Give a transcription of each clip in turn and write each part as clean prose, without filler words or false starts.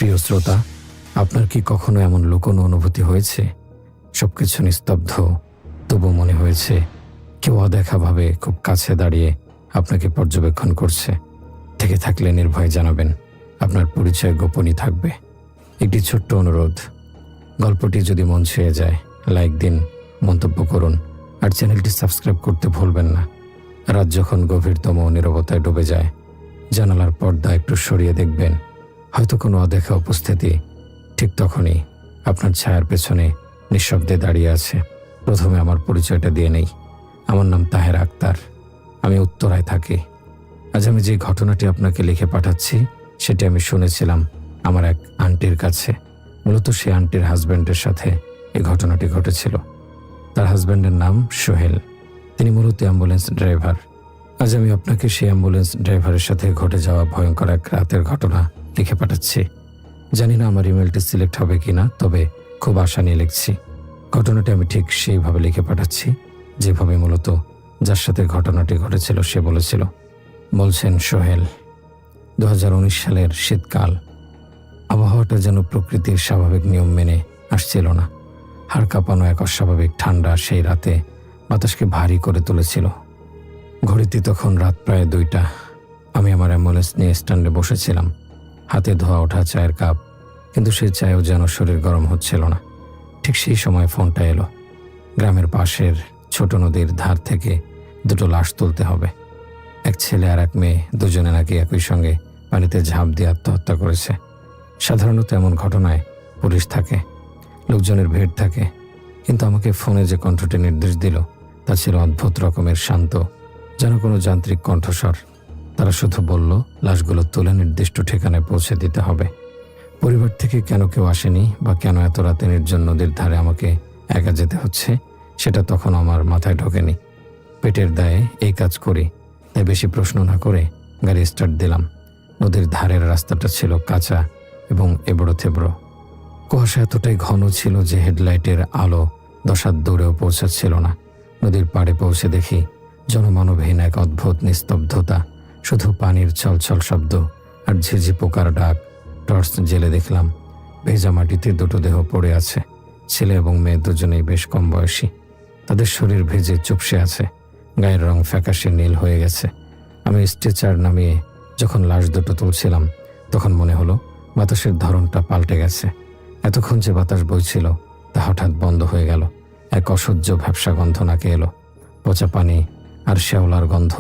প্রিয় শ্রোতা, আপনার কি কখনো এমন লুকোনো অনুভূতি হয়েছে? সবকিছু নিস্তব্ধ, তবু মনে হয়েছে কেউ অদেখাভাবে খুব কাছে দাঁড়িয়ে আপনাকে পর্যবেক্ষণ করছে। থেকে থাকলে নির্ভয়ে জানাবেন, আপনার পরিচয় গোপনই থাকবে। একটি ছোট্ট অনুরোধ, গল্পটি যদি মন ছুঁয়ে যায় লাইক দিন, মন্তব্য করুন, আর চ্যানেলটি সাবস্ক্রাইব করতে ভুলবেন না। রাত যখন গভীরতম নীরবতায় ডুবে যায়, জানালার পর্দা একটু সরিয়ে দেখবেন, হয়তো কোনো অদেখা উপস্থিতি ঠিক তখনই আপনার ছায়ার পেছনে নিঃশব্দে দাঁড়িয়ে আছে। প্রথমে আমার পরিচয়টা দিয়ে নেই। আমার নাম তাহের আক্তার, আমি উত্তরায় থাকি। আজ আমি যে ঘটনাটি আপনাকে লিখে পাঠাচ্ছি সেটি আমি শুনেছিলাম আমার এক আন্টির কাছে। মূলত সেই আন্টির হাজব্যান্ডের সাথে এই ঘটনাটি ঘটেছিল। তার হাজব্যান্ডের নাম সোহেল, তিনি মূলত অ্যাম্বুলেন্স ড্রাইভার। আজ আমি আপনাকে সেই অ্যাম্বুলেন্স ড্রাইভারের সাথে ঘটে যাওয়া ভয়ঙ্কর এক রাতের ঘটনা লিখে পাঠাচ্ছি। জানি না আমার ইমেলটি সিলেক্ট হবে কিনা, তবে খুব আশা নিয়ে লিখছি। ঘটনাটি আমি ঠিক সেইভাবে লিখে পাঠাচ্ছি যেভাবে মূলত যার সাথে ঘটনাটি ঘটেছিল সে বলেছিল। বলছেন সোহেল, 2019 সালের শীতকাল। আবহাওয়াটা যেন প্রকৃতির স্বাভাবিক নিয়ম মেনে আসছিল না। হাড় কাঁপানো এক অস্বাভাবিক ঠান্ডা সেই রাতে বাতাসকে ভারী করে তুলেছিল। ঘড়িতে তখন রাত প্রায় 2টা। আমি আমার অ্যাম্বুলেন্স নিয়ে স্ট্যান্ডে বসেছিলাম, হাতে ধোয়া ওঠা চায়ের কাপ, কিন্তু সেই চায়েও যেন শরীর গরম হচ্ছিল না। ঠিক সেই সময় ফোনটা এলো। গ্রামের পাশের ছোট নদীর ধার থেকে 2টো লাশ তুলতে হবে। এক ছেলে আর এক মেয়ে, দুজনে নাকি একই সঙ্গে পানিতে ঝাঁপ দিয়ে আত্মহত্যা করেছে। সাধারণত এমন ঘটনায় পুলিশ থাকে, লোকজনের ভিড় থাকে, কিন্তু আমাকে ফোনে যে কণ্ঠটি নির্দেশ দিল তা ছিল অদ্ভুত রকমের শান্ত, যেন কোনো যান্ত্রিক কণ্ঠস্বর। তারা শুধু বলল, লাশগুলো তুলে নির্দিষ্ট ঠিকানায় পৌঁছে দিতে হবে। পরিবার থেকে কেন কেউ আসেনি বা কেন এত রাতে নির্জন নদীর ধারে আমাকে একা যেতে হচ্ছে সেটা তখন আমার মাথায় ঢোকেনি। পেটের দায়ে এই কাজ করি, তাই বেশি প্রশ্ন না করে গাড়ি স্টার্ট দিলাম। নদীর ধারের রাস্তাটা ছিল কাঁচা এবং এবড়ো থেবড়ো। কুয়াশা এতটাই ঘন ছিল যে হেডলাইটের আলো 10 হাত দূরেও পৌঁছাচ্ছিল না। নদীর পাড়ে পৌঁছে দেখি জনমানবহীন এক অদ্ভুত নিস্তব্ধতা, শুধু পানির ছলছল শব্দ আর ঝিঝি পোকার ডাক। টর্চ জেলে দেখলাম ভেজা মাটিতে 2টো দেহ পড়ে আছে। ছেলে এবং মেয়ে দুজনেই বেশ কম বয়সী। তাদের শরীর ভেজে চুপসে আছে, গায়ের রং ফ্যাকাশে নীল হয়ে গেছে। আমি স্ট্রেচার নামিয়ে যখন লাশ 2টো তুলছিলাম তখন মনে হলো বাতাসের ধরনটা পাল্টে গেছে। এতক্ষণ যে বাতাস বইছিল তা হঠাৎ বন্ধ হয়ে গেল। এক অসহ্য ভ্যাপসা গন্ধ নাকে এলো, পচা পানি আর শ্যাওলার গন্ধ।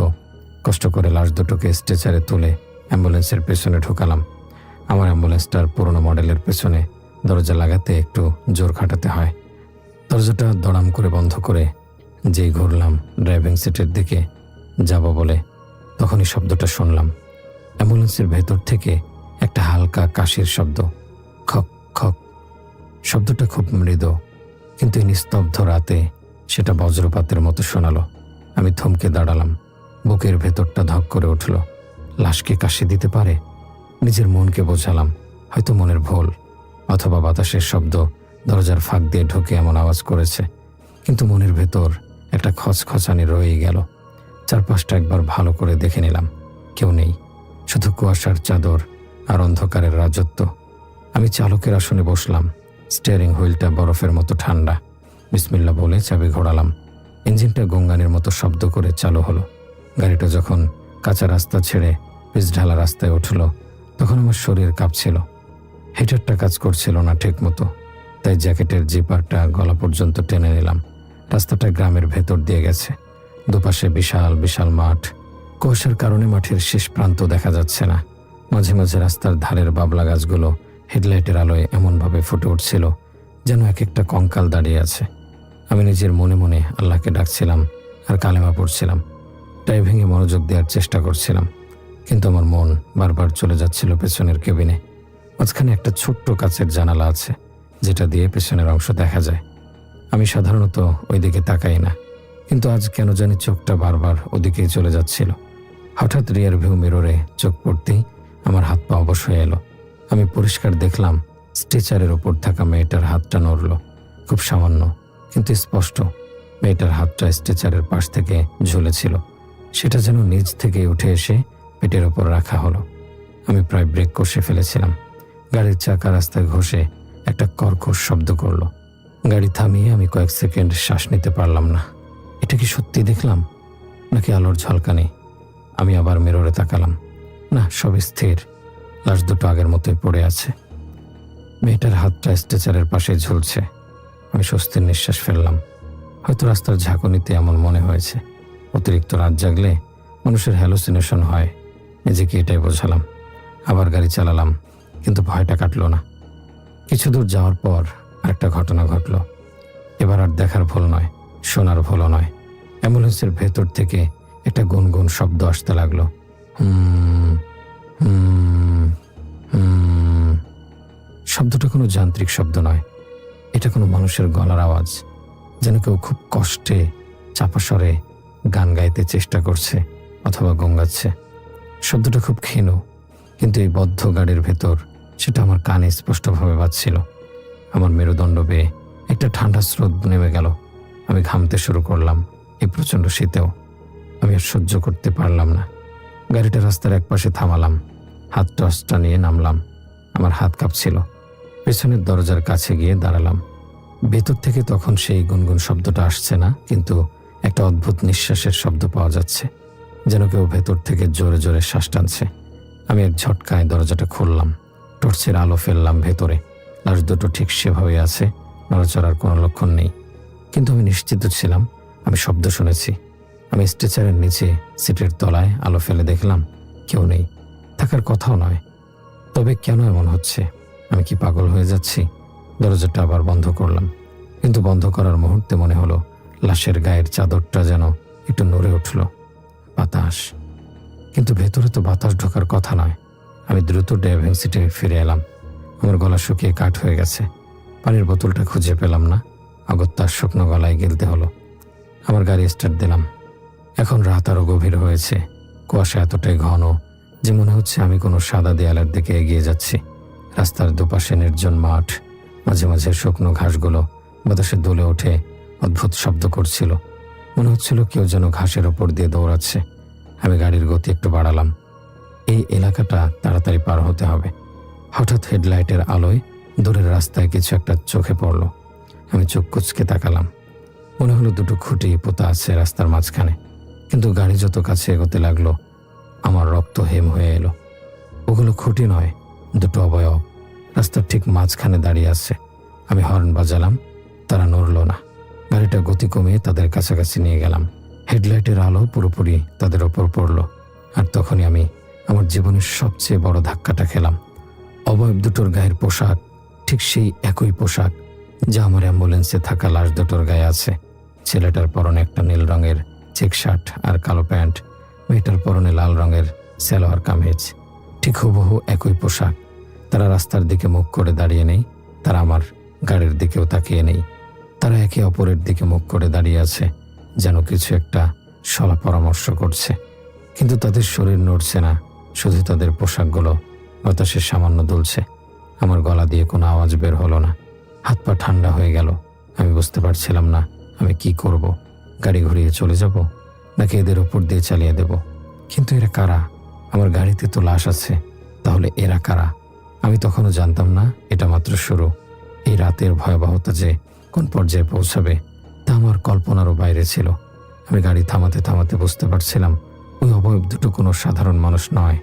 কষ্ট করে লাশ 2টোকে স্ট্রেচারে তুলে অ্যাম্বুলেন্সের পেছনে ঢোকালাম। আমার অ্যাম্বুলেন্সটার পুরনো মডেলের পেছনে দরজা লাগাতে একটু জোর খাটাতে হয়। দরজাটা দড়াম করে বন্ধ করে যেই ঘুরলাম ড্রাইভিং সিটের দিকে যাব বলে, তখনই শব্দটা শুনলাম। অ্যাম্বুলেন্সের ভেতর থেকে একটা হালকা কাশির শব্দ, খক খক। শব্দটা খুব মৃদু, কিন্তু এই নিস্তব্ধ রাতে সেটা বজ্রপাতের মতো শোনালো। আমি থমকে দাঁড়ালাম, বুকের ভেতরটা ধক করে উঠল। লাশ কি কাশি দিতে পারে? নিজের মনকে বোঝালাম হয়তো মনের ভুল, অথবা বাতাসের শব্দ দরজার ফাঁক দিয়ে ঢুকে এমন আওয়াজ করেছে। কিন্তু মনের ভেতর একটা খচখচানি রয়েই গেল। চারপাশটা একবার ভালো করে দেখে নিলাম, কেউ নেই, শুধু কুয়াশার চাদর আর অন্ধকারের রাজত্ব। আমি চালকের আসনে বসলাম, স্টিয়ারিং হুইলটা বরফের মতো ঠান্ডা। বিসমিল্লাহ বলে চাবি ঘোরালাম। ইঞ্জিনটা গঙ্গানের মতো শব্দ করে চালু হলো। গাড়িটা যখন কাঁচা রাস্তা ছেড়ে পিচ ঢালা রাস্তায় উঠল তখন আমার শরীর কাঁপছিল। হিটারটা কাজ করছিল না ঠিক মতো, তাই জ্যাকেটের জিপারটা গলা পর্যন্ত টেনে নিলাম। রাস্তাটা গ্রামের ভেতর দিয়ে গেছে, দুপাশে বিশাল বিশাল মাঠ। কুয়াশার কারণে মাঠের শেষ প্রান্ত দেখা যাচ্ছে না। মাঝে মাঝে রাস্তার ধারের বাবলা গাছগুলো হেডলাইটের আলোয় এমনভাবে ফুটে উঠছিল যেন এক একটা কঙ্কাল দাঁড়িয়ে আছে। আমি নিজের মনে মনে আল্লাহকে ডাকছিলাম আর কালেমা পড়ছিলাম। ড্রাইভিংয়ে মনোযোগ দেওয়ার চেষ্টা করছিলাম, কিন্তু আমার মন বারবার চলে যাচ্ছিল পেছনের কেবিনে। মাঝখানে একটা ছোট্ট কাচের জানালা আছে যেটা দিয়ে পেছনের অংশ দেখা যায়। আমি সাধারণত ওই দিকে তাকাই না, কিন্তু আজ কেন জানি চোখটা বারবার ওদিকেই চলে যাচ্ছিল। হঠাৎ রিয়ার ভিউ মিররে চোখ পড়তেই আমার হাত পা অবশ হয়ে এলো। আমি পরিষ্কার দেখলাম স্ট্রেচারের ওপর থাকা মেয়েটার হাতটা নড়ল, খুব সামান্য কিন্তু স্পষ্ট। মেয়েটার হাতটা স্ট্রেচারের পাশ থেকে ঝুলেছিল, সেটা যেন নিজ থেকে উঠে এসে পেটের ওপর রাখা হলো। আমি প্রায় ব্রেক কষে ফেলেছিলাম। গাড়ির চাকা রাস্তায় ঘষে একটা কর্কশ শব্দ করলো। গাড়ি থামিয়ে আমি কয়েক সেকেন্ড শ্বাস নিতে পারলাম না। এটা কি সত্যি দেখলাম নাকি আলোর ঝলকানি? আমি আবার মিররে তাকালাম। না, সব স্থির। লাশ দুটো আগের মতোই পড়ে আছে। মেয়েটার হাতটা স্ট্রেচারের পাশে ঝুলছে। আমি স্বস্তির নিঃশ্বাস ফেললাম। হয়তো রাস্তার ঝাঁকুনিতে এমন মনে হয়েছে। অতিরিক্ত রাত জাগলে মানুষের হ্যালুসিনেশন হয়, নিজেকে এটাই বোঝালাম। আবার গাড়ি চালালাম, কিন্তু ভয়টা কাটলো না। কিছু দূর যাওয়ার পর আরেকটা ঘটনা ঘটল। এবার আর দেখার ভুল নয়, শোনার ভুলও নয়। অ্যাম্বুলেন্সের ভেতর থেকে একটা গুনগুন শব্দ আসতে লাগলো। শব্দটা কোনো যান্ত্রিক শব্দ নয়, এটা কোনো মানুষের গলার আওয়াজ, যেন কেউ খুব কষ্টে চাপা স্বরে গান গাইতে চেষ্টা করছে অথবা গঙ্গাচ্ছে। শব্দটা খুব ক্ষীণ, কিন্তু এই বদ্ধ গাড়ির ভেতর সেটা আমার কানে স্পষ্টভাবে বাজছিল। আমার মেরুদণ্ড বেয়ে একটা ঠান্ডা স্রোত নেমে গেল। আমি ঘামতে শুরু করলাম, এই প্রচণ্ড শীতেও। আমি আর সহ্য করতে পারলাম না। গাড়িটা রাস্তার একপাশে থামালাম, হাত টর্চটা নিয়ে নামলাম। আমার হাত কাঁপছিল। পেছনের দরজার কাছে গিয়ে দাঁড়ালাম। ভেতর থেকে তখন সেই গুনগুন শব্দটা আসছে না, কিন্তু একটা অদ্ভুত নিঃশ্বাসের শব্দ পাওয়া যাচ্ছে, যেন কেউ ভেতর থেকে জোরে জোরে শ্বাস টানছে। আমি এক ঝটকায় দরজাটা খুললাম, টর্চের আলো ফেললাম ভেতরে। লাশ দুটো ঠিক সেভাবে আছে, নড়াচড়ার কোনো লক্ষণ নেই। কিন্তু আমি নিশ্চিত ছিলাম আমি শব্দ শুনেছি। আমি স্ট্রেচারের নিচে সিটের তলায় আলো ফেলে দেখলাম কেউ নেই, থাকার কথাও নয়। তবে কেন এমন হচ্ছে? আমি কি পাগল হয়ে যাচ্ছি? দরজাটা আবার বন্ধ করলাম, কিন্তু বন্ধ করার মুহূর্তে মনে হলো লাশের গায়ের চাদরটা যেন একটু নড়ে উঠল। বাতাস, কিন্তু ভেতরে তো বাতাস ঢোকার কথা নয়। আমি দ্রুত ড্রাইভিং সিটে ফিরে এলাম। আমার গলা শুকিয়ে কাঠ হয়ে গেছে। পানির বোতলটা খুঁজে পেলাম না। অগত্যা শুকনো গলায় গিলতে হলো। আমার গাড়ি স্টার্ট দিলাম। এখন রাত আরো গভীর হয়েছে। কুয়াশা এতটাই ঘন যে মনে হচ্ছে আমি কোনো সাদা দেয়ালের দিকে এগিয়ে যাচ্ছি। রাস্তার দুপাশে নির্জন মাঠ, মাঝে মাঝে শুকনো ঘাসগুলো বাতাসে দুলে ওঠে, অদ্ভুত শব্দ করছিল। মনে হচ্ছিল কেউ যেন ঘাসের ওপর দিয়ে দৌড়াচ্ছে। আমি গাড়ির গতি একটু বাড়ালাম। এই এলাকাটা তাড়াতাড়ি পার হতে হবে। হঠাৎ হেডলাইটের আলোয় দূরের রাস্তায় কিছু একটা চোখে পড়ল। আমি চোখ কুঁচকে তাকালাম। মনে হলো দুটো খুঁটি পোতা আছে রাস্তার মাঝখানে। কিন্তু গাড়ি যত কাছে এগোতে লাগলো, আমার রক্ত হেম হয়ে এলো। ওগুলো খুঁটি নয়, দুটো অবয়ব রাস্তার ঠিক মাঝখানে দাঁড়িয়ে আছে। আমি হর্ন বাজালাম, তারা নড়ল না। গাড়িটা গতি কমিয়ে তাদের কাছাকাছি নিয়ে গেলাম। হেডলাইটের আলো পুরোপুরি তাদের ওপর পড়ল। আর তখনই আমি আমার জীবনের সবচেয়ে বড় ধাক্কাটা খেলাম। অবয়ব দুটোর গায়ের পোশাক ঠিক সেই একই পোশাক যা আমার অ্যাম্বুলেন্সে থাকা লাশ দুটোর গায়ে আছে। ছেলেটার পরনে একটা নীল রঙের চেক শার্ট আর কালো প্যান্ট, মেয়েটার পরনে লাল রঙের সালোয়ার কামিজ। ঠিক হুবহু একই পোশাক। তারা রাস্তার দিকে মুখ করে দাঁড়িয়ে নেই, তারা আমার গাড়ির দিকেও তাকিয়ে নেই। তারা একে অপরের দিকে মুখ করে দাঁড়িয়ে আছে, যেন কিছু একটা সলা পরামর্শ করছে। কিন্তু তাদের শরীর নড়ছে না, শুধু তাদের পোশাকগুলো বাতাসে সামান্য দুলছে। আমার গলা দিয়ে কোনো আওয়াজ বের হলো না। হাত পা ঠান্ডা হয়ে গেল। আমি বুঝতে পারছিলাম না আমি কি করব। গাড়ি ঘুরিয়ে চলে যাব নাকি এদের ওপর দিয়ে চালিয়ে দেব? কিন্তু এরা কারা? আমার গাড়িতে তো লাশ আছে, তাহলে এরা কারা? আমি তখনও জানতাম না এটা মাত্র শুরু। এই রাতের ভয়াবহতা যে কোন পর্যায়ে পৌঁছাবে তা আমার কল্পনারও বাইরে ছিল। আমি গাড়ি থামাতে থামাতে বুঝতে পারছিলাম ওই অবয়ব দুটো কোনো সাধারণ মানুষ নয়।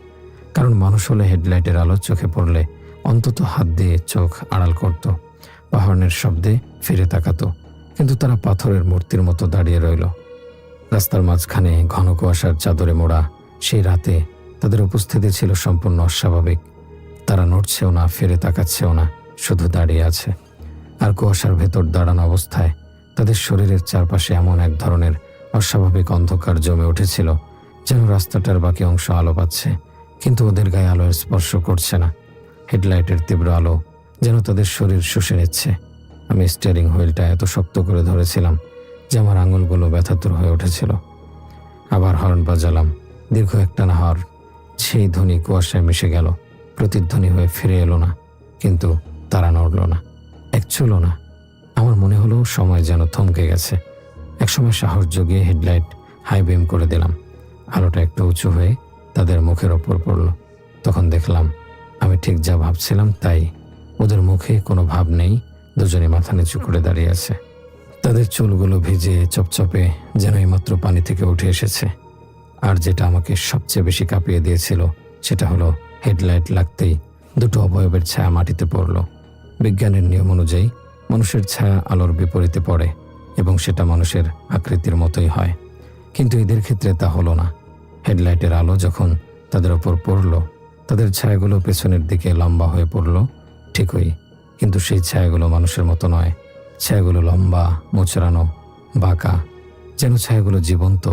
কারণ মানুষ হলে হেডলাইটের আলো চোখে পড়লে অন্তত হাত দিয়ে চোখ আড়াল করত, হর্নের শব্দে ফিরে তাকাতো। কিন্তু তারা পাথরের মূর্তির মতো দাঁড়িয়ে রইল রাস্তার মাঝখানে। ঘন কুয়াশার চাদরে মোড়া সেই রাতে তাদের উপস্থিতি ছিল সম্পূর্ণ অস্বাভাবিক। তারা নড়ছেও না, ফিরে তাকাচ্ছেও না, শুধু দাঁড়িয়ে আছে। আর কুয়াশার ভেতর দাঁড়ানো অবস্থায় তাদের শরীরের চারপাশে এমন এক ধরনের অস্বাভাবিক অন্ধকার জমে উঠেছিল, যেন রাস্তাটার বাকি অংশ আলো পাচ্ছে, কিন্তু ওদের গায়ে আলোর স্পর্শ করছে না। হেডলাইটের তীব্র আলো যেন তাদের শরীর শুষে নিচ্ছে। আমি স্টিয়ারিং হুইলটা এত শক্ত করে ধরেছিলাম যে আমার আঙুলগুলো ব্যথাতুর হয়ে উঠেছিল। আবার হর্ন বাজালাম, দীর্ঘ একটানা হর্ন। সেই ধ্বনি কুয়াশায় মিশে গেল, প্রতিধ্বনি হয়ে ফিরে এলো না। কিন্তু তারা নড়ল না, এক চুলো না। আমার মনে হলো সময় যেন থমকে গেছে। একসময় সাহস জগিয়ে হেডলাইট হাই বিম করে দিলাম। আলোটা একটু উঁচু হয়ে তাদের মুখের ওপর পড়ল। তখন দেখলাম আমি ঠিক যা ভাবছিলাম তাই। ওদের মুখে কোনো ভাব নেই, দুজনে মাথা নিচু করে দাঁড়িয়ে আছে। তাদের চুলগুলো ভিজে চপচপে, যেন এইমাত্র পানি থেকে উঠে এসেছে। আর যেটা আমাকে সবচেয়ে বেশি কাঁপিয়ে দিয়েছিল সেটা হলো হেডলাইট লাগতেই দুটো অবয়বের ছায়া মাটিতে পড়ল। বিজ্ঞানের নিয়ম অনুযায়ী মানুষের ছায়া আলোর বিপরীতে পড়ে এবং সেটা মানুষের আকৃতির মতোই হয়, কিন্তু এদের ক্ষেত্রে তা হলো না। হেডলাইটের আলো যখন তাদের ওপর পড়ল, তাদের ছায়াগুলো পেছনের দিকে লম্বা হয়ে পড়ল ঠিকই, কিন্তু সেই ছায়াগুলো মানুষের মতো নয়। ছায়াগুলো লম্বা, মোচড়ানো, বাঁকা, যেন ছায়াগুলো জীবন্ত।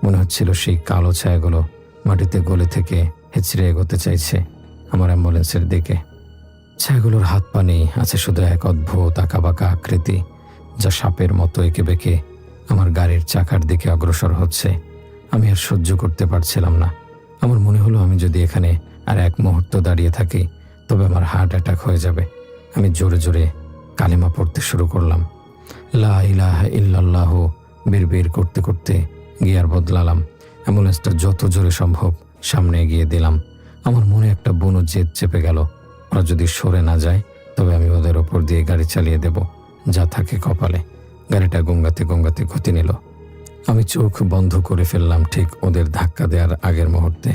মনে হচ্ছিল সেই কালো ছায়াগুলো মাটিতে গলে থেকে হেঁচড়ে এগোতে চাইছে আমার অ্যাম্বুলেন্সের দিকে। ছায়াগুলোর হাত পা নেই, আছে শুধু এক অদ্ভুত আঁকাবাঁকা আকৃতি, যা সাপের মতো এঁকে বেঁকে আমার গাড়ির চাকার দিকে অগ্রসর হচ্ছে। আমি আর সহ্য করতে পারছিলাম না। আমার মনে হলো আমি যদি এখানে আর এক মুহূর্ত দাঁড়িয়ে থাকি তবে আমার হার্ট অ্যাটাক হয়ে যাবে। আমি জোরে জোরে কালিমা পড়তে শুরু করলাম। লা ইলাহা ইল্লাল্লাহ বিড়বিড় করতে করতে গিয়ার বদলালাম। অ্যাম্বুলেন্সটা যত জোরে সম্ভব সামনে এগিয়ে দিলাম। আমার মনে একটা বুনো জেদ চেপে গেল। ওরা যদি সরে না যায় তবে আমি ওদের ওপর দিয়ে গাড়ি চালিয়ে দেব, যা থাকে কপালে। গাড়িটা গঙ্গাতে গঙ্গাতে গতি নিল। আমি চোখ বন্ধ করে ফেললাম ঠিক ওদের ধাক্কা দেওয়ার আগের মুহূর্তে,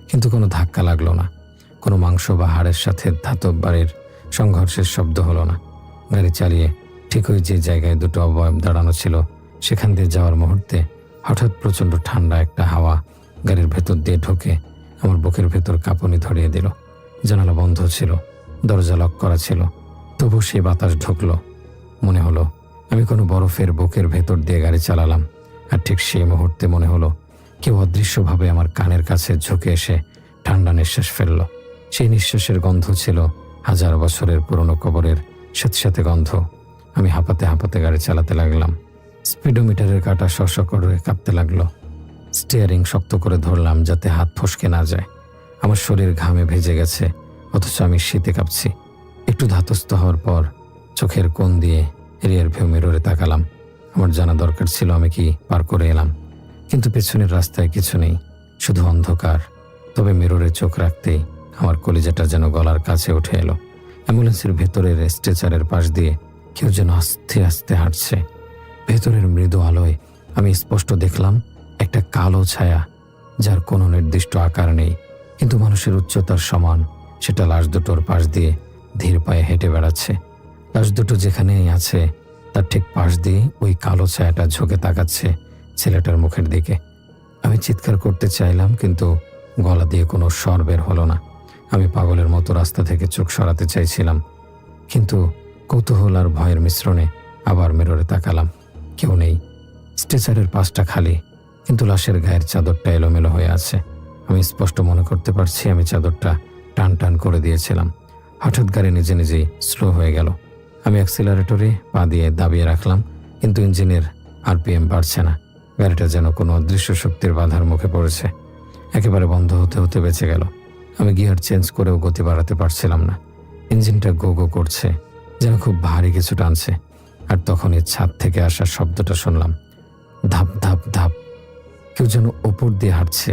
কিন্তু কোনো ধাক্কা লাগলো না। কোনো মাংস বা হাড়ের সাথে ধাতব বাড়ির সংঘর্ষের শব্দ হলো না। গাড়ি চালিয়ে ঠিক ওই যে জায়গায় দুটো অবয়ব দাঁড়ানো ছিল সেখান দিয়ে যাওয়ার মুহূর্তে হঠাৎ প্রচণ্ড ঠান্ডা একটা হাওয়া গাড়ির ভেতর দিয়ে ঢোকে আমার বুকের ভেতর কাঁপুনি ধরিয়ে দিল। জানালা বন্ধ ছিল, দরজা লক করা ছিল, তবু সেই বাতাস ঢুকলো। মনে হলো আমি কোনো বরফের বুকের ভেতর দিয়ে গাড়ি চালালাম। আর ঠিক সেই মুহূর্তে মনে হলো কেউ অদৃশ্যভাবে আমার কানের কাছে ঝুঁকে এসে ঠান্ডা নিঃশ্বাস ফেলল। সেই নিঃশ্বাসের গন্ধ ছিল হাজার বছরের পুরনো কবরের স্যাঁতস্যাঁতে গন্ধ। আমি হাঁপাতে হাঁপাতে গাড়ি চালাতে লাগলাম। স্পিডোমিটারের কাঁটা শশ করে কাঁপতে লাগলো। স্টিয়ারিং শক্ত করে ধরলাম যাতে হাত ফসকে না যায়। আমার শরীর ঘামে ভেজে গেছে, অথচ আমি শীতে কাঁপছি। একটু ধাতস্থ হওয়ার পর চোখের কোণ দিয়ে রিয়ার ভিউ মিররে তাকালাম। আমার জানা দরকার ছিল আমি কি পার করে এলাম, কিন্তু পেছনের রাস্তায় কিছু নেই, শুধু অন্ধকার। তবে মিররে চোখ রাখতেই আমার কলিজাটা যেন গলার কাছে উঠে এলো। অ্যাম্বুলেন্সের ভেতরের স্ট্রেচারের পাশ দিয়ে কেউ যেন আস্তে আস্তে হাঁটছে। ভেতরের মৃদু আলোয় আমি স্পষ্ট দেখলাম একটা কালো ছায়া, যার কোনো নির্দিষ্ট আকার নেই, কিন্তু মানুষের উচ্চতার সমান। সেটা লাশ দুটোর পাশ দিয়ে ধীর পায়ে হেঁটে বেড়াচ্ছে। লাশ দুটো যেখানেই আছে তার ঠিক পাশ দিয়ে ওই কালো ছায়াটা ঝুঁকে তাকাচ্ছে ছেলেটার মুখের দিকে। আমি চিৎকার করতে চাইলাম, কিন্তু গলা দিয়ে কোনো স্বর বের হলো না। আমি পাগলের মতো রাস্তা থেকে চোখ সরাতে চাইছিলাম, কিন্তু কৌতূহল আর ভয়ের মিশ্রণে আবার মিররে তাকালাম। কেউ নেই। স্ট্রেচারের পাশটা খালি, কিন্তু লাশের গায়ের চাদরটা এলোমেলো হয়ে আছে। আমি স্পষ্ট মনে করতে পারছি আমি চাদরটা টান টান করে দিয়েছিলাম। হঠাৎ গাড়ি নিজে নিজেই স্লো হয়ে গেল। আমি অ্যাক্সিলারেটরে পা দিয়ে দাবিয়ে রাখলাম, কিন্তু ইঞ্জিনের আরপিএম বাড়ছে না। গাড়িটা যেন কোনো অদৃশ্য শক্তির বাধার মুখে পড়েছে। একেবারে বন্ধ হতে হতে বেঁচে গেল। আমি গিয়ার চেঞ্জ করেও গতি বাড়াতে পারছিলাম না। ইঞ্জিনটা গো গো করছে, যেন খুব ভারী কিছু টানছে। আর তখনই ছাদ থেকে আসা শব্দটা শুনলাম, ধাপ ধাপ ধাপ। কেউ যেন ওপর দিয়ে হাঁটছে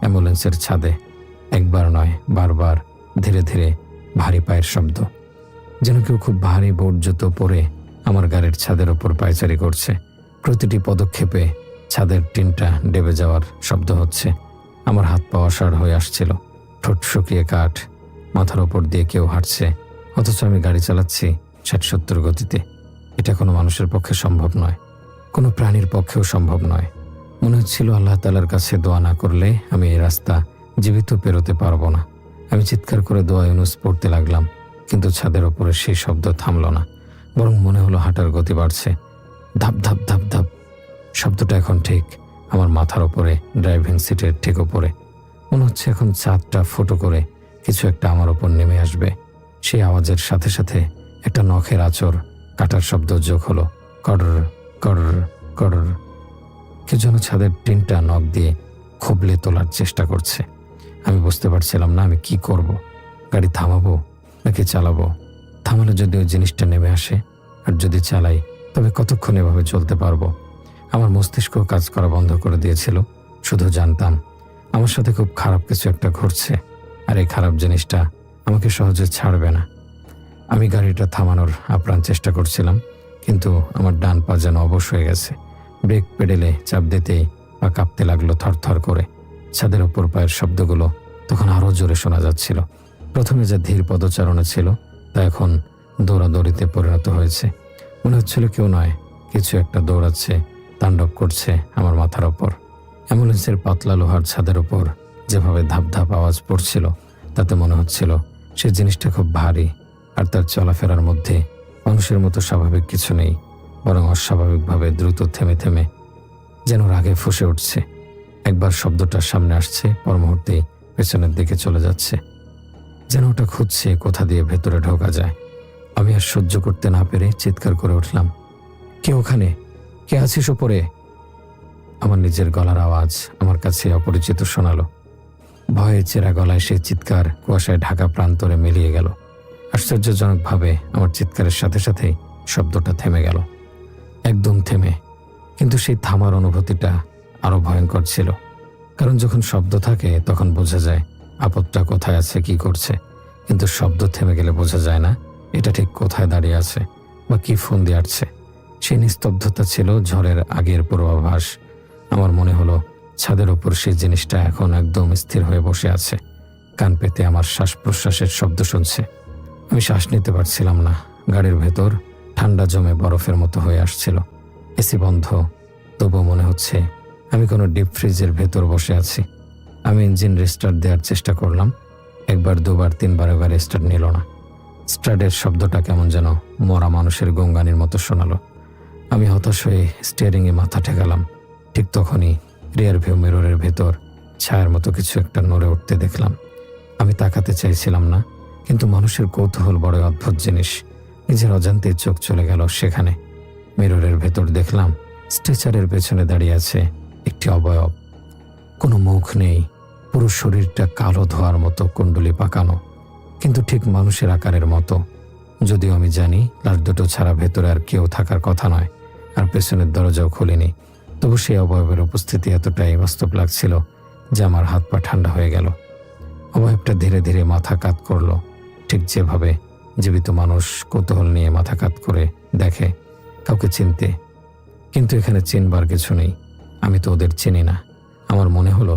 অ্যাম্বুলেন্সের ছাদে। একবার নয়, বারবার, ধীরে ধীরে, ভারী পায়ের শব্দ, যেন কেউ খুব ভারী বোট জুতো পরে আমার গাড়ির ছাদের ওপর পায়চারি করছে। প্রতিটি পদক্ষেপে ছাদের টিনটা ডেবে যাওয়ার শব্দ হচ্ছে। আমার হাত পা অসাড় হয়ে আসছিল, ঠোঁট শুকিয়ে কাঠ। মাথার ওপর দিয়ে কেউ হাঁটছে, অথচ আমি গাড়ি চালাচ্ছি 60-70 গতিতে। এটা কোনো মানুষের পক্ষে সম্ভব নয়, কোনো প্রাণীর পক্ষেও সম্ভব নয়। মনে হচ্ছিল আল্লাহ তাআলার কাছে দোয়া না করলে আমি এই রাস্তা জীবিত পেরোতে পারবো না। আমি চিৎকার করে দোয়া ইউনুস পড়তে লাগলাম, কিন্তু ছাদের ওপরে সেই শব্দ থামল না, বরং মনে হলো হাঁটার গতি বাড়ছে। ধাপ ধাপ ধাপ ধাপ। শব্দটা এখন ঠিক আমার মাথার ওপরে, ড্রাইভিং সিটের ঠিক ওপরে। মনে হচ্ছে এখন চাঁদটা ফুটো করে কিছু একটা আমার ওপর নেমে আসবে। সেই আওয়াজের সাথে সাথে একটা নখের আঁচড়, কাটার শব্দ যোগ হলো। কড়র কড়র কড়র। কেউ যেন ছাদের টিনটা নখ দিয়ে খুবলে তোলার চেষ্টা করছে। আমি বুঝতে পারছিলাম না আমি কি করব। গাড়ি থামাবো নাকি চালাবো? থামালে যদি ওই জিনিসটা নেমে আসে, আর যদি চালাই তবে কতক্ষণ এভাবে চলতে পারবো? আমার মস্তিষ্ক কাজ করা বন্ধ করে দিয়েছিল। শুধু জানতাম আমার সাথে খুব খারাপ কিছু একটা ঘটছে, আর এই খারাপ জিনিসটা আমাকে সহজে ছাড়বে না। আমি গাড়িটা থামানোর আপ্রাণ চেষ্টা করছিলাম, কিন্তু আমার ডান পা যেন অবশ হয়ে গেছে। ব্রেক পেডেলে চাপ দিতেই পা কাঁপতে লাগলো থরথর করে। ছাদের ওপর পায়ের শব্দগুলো তখন আরও জোরে শোনা যাচ্ছিল। প্রথমে যে ধীর পদচারণা ছিল তা এখন দৌড়াদৌড়িতে পরিণত হয়েছে। মনে হচ্ছিল কেউ নয়, কিছু একটা দৌড়াচ্ছে, তাণ্ডব করছে আমার মাথার ওপর। অ্যাম্বুলেন্সের পাতলা লোহার ছাদের ওপর যেভাবে ধাপ ধাপ আওয়াজ পড়ছিল, তাতে মনে হচ্ছিল সে জিনিসটা খুব ভারী, আর তার চলাফেরার মধ্যে মানুষের মতো স্বাভাবিক কিছু নেই, বরং অস্বাভাবিকভাবে দ্রুত থেমে থেমে যেন রাগে ফুঁসে উঠছে। একবার শব্দটা সামনে আসছে, পর মুহূর্তেই পেছনের দিকে চলে যাচ্ছে, যেন ওটা খুঁজছে কোথা দিয়ে ভেতরে ঢোকা যায়। আমি আর সহ্য করতে না পেরে চিৎকার করে উঠলাম, কে ওখানে? কে আছিস ওপরে? আমার নিজের গলার আওয়াজ আমার কাছে অপরিচিত শোনালো। ভয়ে চেরা গলায় সেই চিৎকার কুয়াশায় ঢাকা প্রান্তরে মিলিয়ে গেল। আশ্চর্যজনকভাবে আমার চিৎকারের সাথে সাথেই শব্দটা থেমে গেল, একদম থেমে। কিন্তু সেই থামার অনুভূতিটা আরো ভয়ঙ্কর ছিল, কারণ যখন শব্দ থাকে তখন বোঝা যায় আপদটা কোথায় আছে, কি করছে। কিন্তু শব্দ থেমে গেলে বোঝা যায় না এটা ঠিক কোথায় দাঁড়িয়ে আছে বা কি ফোন দিয়ে আসছে। সেই নিস্তব্ধতা ছিল ঝড়ের আগের পূর্বাভাস। আমার মনে হলো ছাদের ওপর সেই জিনিসটা এখন একদম স্থির হয়ে বসে আছে, কান পেতে আমার শ্বাস প্রশ্বাসের শব্দ শুনছে। আমি শ্বাস নিতে পারছিলাম না। গাড়ির ভেতর ঠান্ডা জমে বরফের মতো হয়ে আসছিল। এসি বন্ধ, তবুও মনে হচ্ছে আমি কোনো ডিপ ফ্রিজের ভেতর বসে আছি। আমি ইঞ্জিন রিস্টার্ট দেওয়ার চেষ্টা করলাম, একবার দুবার তিনবার, এবার স্টার্ট নিল না। স্টার্টের শব্দটা কেমন যেন মরা মানুষের গঙ্গানির মতো শোনালো। আমি হতাশ হয়ে স্টিয়ারিংয়ে মাথা ঠেকালাম। ঠিক তখনই রিয়ার ভিউ মিররের ভেতর ছায়ার মতো কিছু একটা নড়ে উঠতে দেখলাম। আমি তাকাতে চাইছিলাম না, কিন্তু মানুষের কৌতূহল বড় অদ্ভুত জিনিস। নিজের অজান্তে চোখ চলে গেল সেখানে। মিররের ভেতর দেখলাম স্ট্রেচারের পেছনে দাঁড়িয়ে আছে একটি অবয়ব। কোনো মুখ নেই, পুরো শরীরটা কালো ধোয়ার মতো কুণ্ডলি পাকানো, কিন্তু ঠিক মানুষের আকারের মতো। যদিও আমি জানি লাশ দুটো ছাড়া ভেতরে আর কেউ থাকার কথা নয়, আর পেছনের দরজাও খুলিনি, তবু সেই অবয়বের উপস্থিতি এতটাই বাস্তব লাগছিল যে আমার হাত পা ঠান্ডা হয়ে গেল। অবয়বটা ধীরে ধীরে মাথা কাত করলো, ঠিক যেভাবে জীবিত মানুষ কৌতূহল নিয়ে মাথা কাত করে দেখে কাউকে চিনতে। কিন্তু এখানে চিনবার কিছু নেই, আমি তো ওদের চিনি না। আমার মনে হলো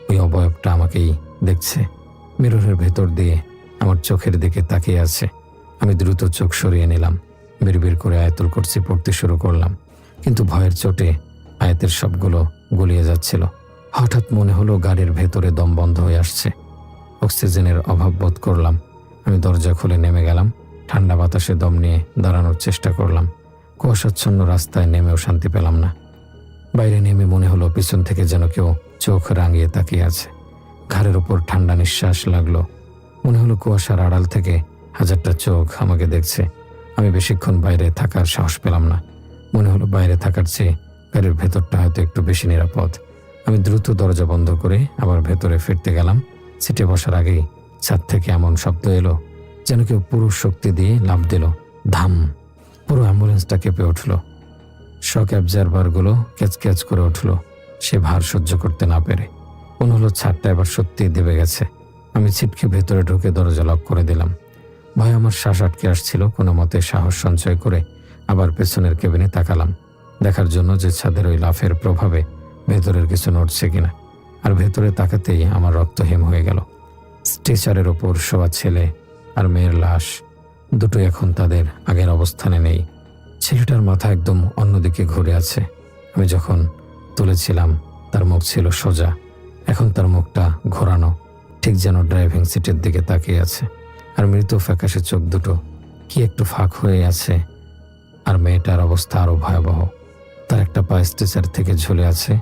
ওই অবয়বটা আমাকেই দেখছে, মিররের ভেতর দিয়ে আমার চোখের দিকে তাকিয়ে আছে। আমি দ্রুত চোখ সরিয়ে নিলাম, বিড়বিড় করে আয়াতুল কুরসি পড়তে শুরু করলাম, কিন্তু ভয়ের চোটে আয়াতের সবগুলো গুলিয়ে যাচ্ছিল। হঠাৎ মনে হলো গাড়ির ভেতরে দম বন্ধ হয়ে আসছে। অক্সিজেনের অভাব বোধ করলাম। আমি দরজা খুলে নেমে গেলাম, ঠান্ডা বাতাসে দম নিয়ে দাঁড়ানোর চেষ্টা করলাম। কুয়াশাচ্ছন্ন রাস্তায় নেমেও শান্তি পেলাম না। বাইরে নেমে মনে হলো পিছন থেকে যেন কেউ চোখ রাঙিয়ে তাকিয়ে আছে। ঘাড়ের ওপর ঠান্ডা নিঃশ্বাস লাগলো। মনে হলো কুয়াশার আড়াল থেকে হাজারটা চোখ আমাকে দেখছে। আমি বেশিক্ষণ বাইরে থাকার সাহস পেলাম না। মনে হলো বাইরে থাকার চেয়ে গাড়ির ভেতরটা হয়তো একটু বেশি নিরাপদ। আমি দ্রুত দরজা বন্ধ করে আবার ভেতরে ফিরতে গেলাম। সিটে বসার আগেই ছাদ থেকে এমন শব্দ এলো যেন কেউ পুরো শক্তি দিয়ে লাফ দিল। ধাম! পুরো অ্যাম্বুলেন্সটা কেঁপে উঠল। শক অ্যাবজারভারগুলো ক্যাচ ক্যাচ করে উঠল, সে ভার সহ্য করতে না পেরে। মনে হলো ছাদটা এবার সত্যিই দেবে গেছে। আমি ছিটকে ভেতরে ঢুকে দরজা লক করে দিলাম। ভয় আমার শ্বাস আটকে আসছিল। কোনো মতে সাহস সঞ্চয় করে আবার পেছনের কেবিনে তাকালাম, দেখার জন্য যে ছাদের ওই লাফের প্রভাবে ভেতরের কিছু নড়ছে কিনা। আর ভেতরে তাকাতেই আমার রক্ত হিম হয়ে গেল। স্ট্রেচারের ওপর শোয়া ছেলে আর মেয়ের লাশ দুটোই এখন তাদের আগের অবস্থানে নেই। ছেলেটার মাথা একদম অন্যদিকে ঘুরে আছে। আমি যখন তুলেছিলাম তার মুখ ছিল সোজা, এখন তার মুখটা ঘোরানো, ঠিক যেন ড্রাইভিং সিটের দিকে তাকিয়ে আছে। আর মৃত ফ্যাকাশে চোখ দুটো কি একটু ফাঁক হয়ে আছে। আর মেয়েটার অবস্থা আরো ভয়াবহ। তার একটা পা স্ট্রেচার থেকে ঝুলে আছে,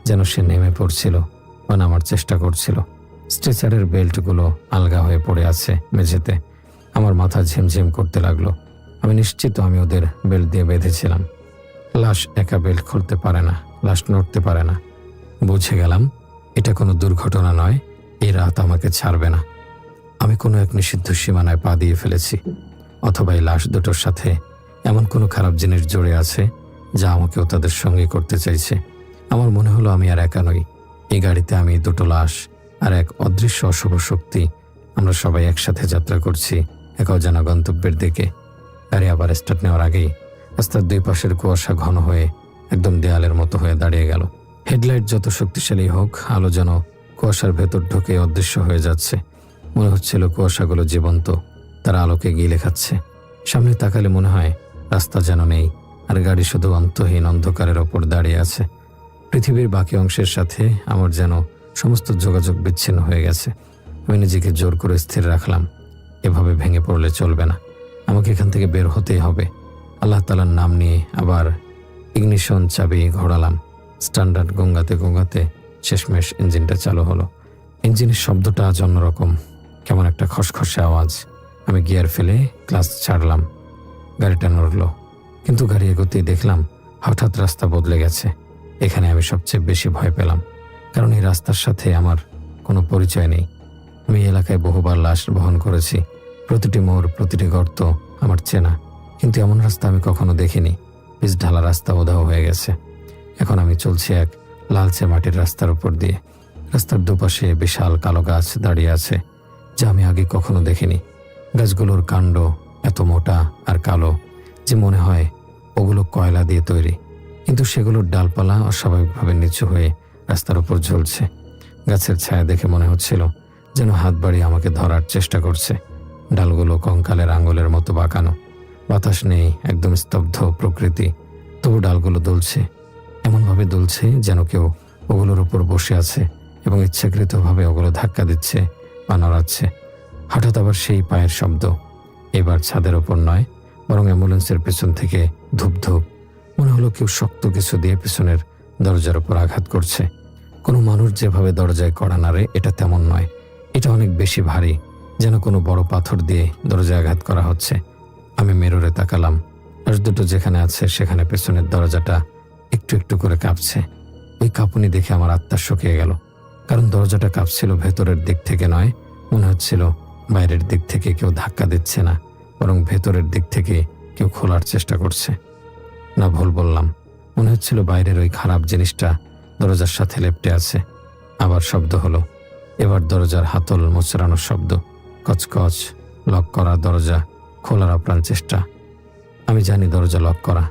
যেন সে নেমে পড়ছিল বা নামার চেষ্টা করছিল। স্ট্রেচারের বেল্টগুলো আলগা হয়ে পড়ে আছে মেঝেতে। আমার মাথা ঝিমঝিম করতে লাগলো। আমি নিশ্চিত আমি ওদের বেল্ট দিয়ে বেঁধেছিলাম। লাশ একা বেল্ট খুলতে পারে না, লাশ নড়তে পারে না। বুঝে গেলাম এটা কোনো দুর্ঘটনা নয়, এই রাত আমাকে ছাড়বে না। আমি কোনো এক নিষিদ্ধ সীমানায় পা দিয়ে ফেলেছি, অথবা এই লাশ দুটোর সাথে এমন কোনো খারাপ জিনিস জড়ে আছে যা আমাকেও তাদের সঙ্গে করতে চাইছে। আমার মনে হলো আমি আর একা নই। এই গাড়িতে আমি দুটো লাশ আর এক অদৃশ্য অশুভ শক্তি আমরা সবাই একসাথে যাত্রা করছি এক অজানা গন্তব্যের দিকে। গাড়ি আবার স্টার্ট নেওয়ার আগেই রাস্তার দুই পাশের কুয়াশা ঘন হয়ে একদম দেয়ালের মতো হয়ে দাঁড়িয়ে গেল। হেডলাইট যত শক্তিশালী হোক, আলো যেন কুয়াশার ভেতর ঢুকে অদৃশ্য হয়ে যাচ্ছে। মনে হচ্ছিল কুয়াশাগুলো জীবন্ত, তারা আলোকে গিলে খাচ্ছে। সামনে তাকালে মনে হয় রাস্তা যেন নেই, আর গাড়ি শুধু অন্তহীন অন্ধকারের ওপর দাঁড়িয়ে আছে। পৃথিবীর বাকি অংশের সাথে আমার যেন সমস্ত যোগাযোগ বিচ্ছিন্ন হয়ে গেছে। আমি নিজেকে জোর করে স্থির রাখলাম, এভাবে ভেঙে পড়লে চলবে না, আমাকে এখান থেকে বের হতেই হবে। আল্লাহ তাআলার নাম নিয়ে আবার ইগনিশন চাবি ঘোরালাম। স্ট্যান্ডার্ড গঙ্গাতে গঙ্গাতে শেষমেশ ইঞ্জিনটা চালু হলো। ইঞ্জিনের শব্দটা আজ অন্যরকম, কেমন একটা খসখসে আওয়াজ। আমি গিয়ার ফেলে ক্লাচ ছাড়লাম, গাড়িটা নড়ল। কিন্তু গাড়ি এগোতেই দেখলাম হঠাৎ রাস্তা বদলে গেছে। এখানে আমি সবচেয়ে বেশি ভয় পেলাম, কারণ এই রাস্তার সাথে আমার কোনো পরিচয় নেই। আমি এই এলাকায় বহুবার লাশ বহন করেছি, প্রতিটি মোড়, প্রতিটি গর্ত আমার চেনা, কিন্তু এমন রাস্তা আমি কখনো দেখিনি। পিচ ঢালা রাস্তা উধাও হয়ে গেছে। এখন আমি চলছি এক লালচে মাটির রাস্তার উপর দিয়ে। রাস্তার দুপাশে বিশাল কালো গাছ দাঁড়িয়ে আছে, যা আমি আগে কখনো দেখিনি। গাছগুলোর কাণ্ড এত মোটা আর কালো যে মনে হয় ওগুলো কয়লা দিয়ে তৈরি, কিন্তু সেগুলোর ডালপালা অস্বাভাবিকভাবে নিচু হয়ে রাস্তার উপর ঝুলছে। গাছের ছায়া দেখে মনে হচ্ছিল যেন হাত বাড়িয়ে আমাকে ধরার চেষ্টা করছে। ডালগুলো কঙ্কালের আঙুলের মতো বাঁকানো, বাতাস নেই, একদম স্তব্ধ প্রকৃতি। তবু ডালগুলো দুলছে, এমনভাবে দুলছে যেন কেউ ওগুলোর উপর বসে আছে এবং ইচ্ছাকৃতভাবে ওগুলো ধাক্কা দিচ্ছে বা নড়াচ্ছে। হঠাৎ আবার সেই পায়ের শব্দ, এবার ছাদের ওপর নয়, বরং অ্যাম্বুলেন্সের পেছন থেকে ধূপ ধূপ। মনে হলো কেউ শক্ত কিছু দিয়ে পেছনের দরজার উপর আঘাত করছে। কোনো মানুষ যেভাবে দরজায় কড়া নাড়ে, এটা তেমন নয়, এটা অনেক বেশি ভারী, যেন কোনো বড় পাথর দিয়ে দরজায় আঘাত করা হচ্ছে। আমি মেররে তাকালাম, লাশ দুটো যেখানে আছে সেখানে পেছনের দরজাটা একটু একটু করে কাঁপছে। ওই কাঁপুনি দেখে আমার আত্মা শুকিয়ে গেল, কারণ দরজাটা কাঁপছিল ভেতরের দিক থেকে নয়। মনে হচ্ছিল বাইরের দিক থেকে কেউ ধাক্কা দিচ্ছে না, বরং ভেতরের দিক থেকে কেউ খোলার চেষ্টা করছে। না, ভুল বললাম, মনে হচ্ছিল বাইরের ওই খারাপ জিনিসটা দরজার সাথে লেপ্টে আছে। আবার শব্দ হলো, এবার দরজার হাতল মোচড়ানোর শব্দ, কচকচ। লক করা দরজা খোলার আপ্রাণ চেষ্টা। আমি জানি দরজা লক করা,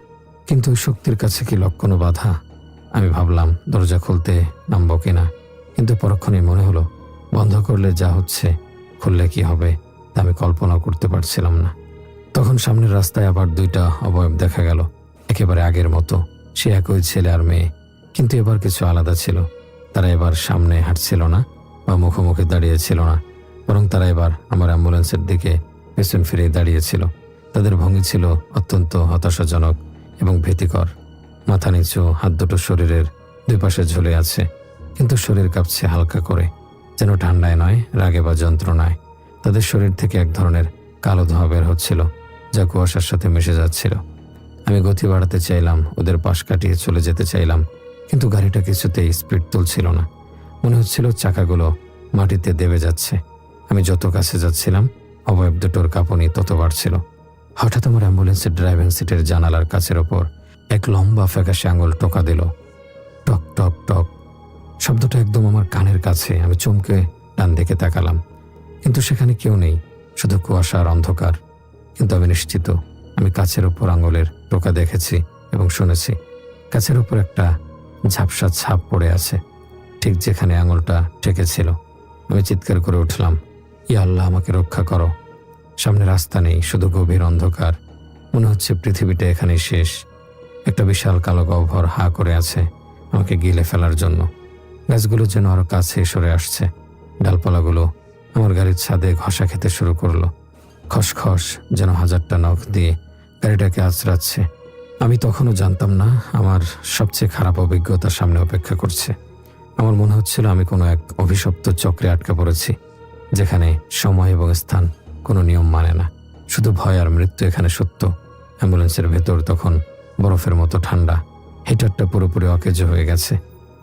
কিন্তু ওই শক্তির কাছে কি লক কোনো বাধা? আমি ভাবলাম দরজা খুলতে নামবো কিনা, কিন্তু পরক্ষণেই মনে হলো বন্ধ করলে যা হচ্ছে, খুললে কি হবে তা আমি কল্পনা করতে পারছিলাম না। তখন সামনের রাস্তায় আবার দুইটা অবয়ব দেখা গেল, একেবারে আগের মতো, সে একই ছেলে আর মেয়ে, কিন্তু এবার কিছু আলাদা ছিল। তারা এবার সামনে হাঁটছিল না বা মুখোমুখি দাঁড়িয়েছিল না, বরং তারা এবার আমার অ্যাম্বুলেন্সের দিকে পেছন ফিরে দাঁড়িয়েছিল। তাদের ভঙ্গি ছিল অত্যন্ত হতাশাজনক এবং ভীতিকর। মাথা নিচু, হাত দুটো শরীরের দুই পাশে ঝুলে আছে, কিন্তু শরীর কাঁপছে হালকা করে, যেন ঠান্ডায় নয়, রাগে বা যন্ত্রণায়। তাদের শরীর থেকে এক ধরনের কালো ধোঁয়া বের হচ্ছিল, যা কুয়াশার সাথে মিশে যাচ্ছিল। আমি গতি বাড়াতে চাইলাম, ওদের পাশ কাটিয়ে চলে যেতে চাইলাম, কিন্তু গাড়িটা কিছুতেই স্পিড তুলছিল না। মনে হচ্ছিল চাকাগুলো মাটিতে দেবে যাচ্ছে। আমি যত কাছে যাচ্ছিলাম, অবয়ব দুটোর কাঁপুনি তত বাড়ছিল। হঠাৎ আমার অ্যাম্বুলেন্সের ড্রাইভিং সিটের জানালার কাছের ওপর এক লম্বা ফ্যাকাশে আঙুল টোকা দিল। টক টক টক শব্দটা একদম আমার কানের কাছে। আমি চমকে ডান দিকে তাকালাম, কিন্তু সেখানে কেউ নেই, শুধু কুয়াশা আর অন্ধকার। কিন্তু আমি নিশ্চিত আমি কাছের ওপর আঙুলের টোকা দেখেছি এবং শুনেছি। কাছের ওপর একটা ঝাপসা ছাপ পড়ে আছে, ঠিক যেখানে আঙুলটা ঠেকেছিল। আমি চিৎকার করে উঠলাম, ইয়া আল্লাহ, আমাকে রক্ষা করো। সামনে রাস্তা নেই, শুধু গভীর অন্ধকার। মনে হচ্ছে পৃথিবীটা এখানেই শেষ। একটা বিশাল কালো গহ্বর হা করে আছে আমাকে গিলে ফেলার জন্য। গাছগুলো যেন আরো কাছে সরে আসছে। ডালপালাগুলো আমার গাড়ির ছাদে ঘষা খেতে শুরু করলো। খসখস, যেন হাজারটা নখ দিয়ে গাড়িটাকে আঁচড়াচ্ছে। আমি তখনও জানতাম না আমার সবচেয়ে খারাপ অভিজ্ঞতা সামনে অপেক্ষা করছে। আমার মনে হচ্ছিল আমি কোনো এক অভিশপ্ত চক্রে আটকা পড়েছি, যেখানে সময় এবং স্থান কোনো নিয়ম মানে না, শুধু ভয় আর মৃত্যু এখানে সত্য। অ্যাম্বুলেন্সের ভেতর তখন বরফের মতো ঠান্ডা। হিটারটা পুরোপুরি অকেজ হয়ে গেছে।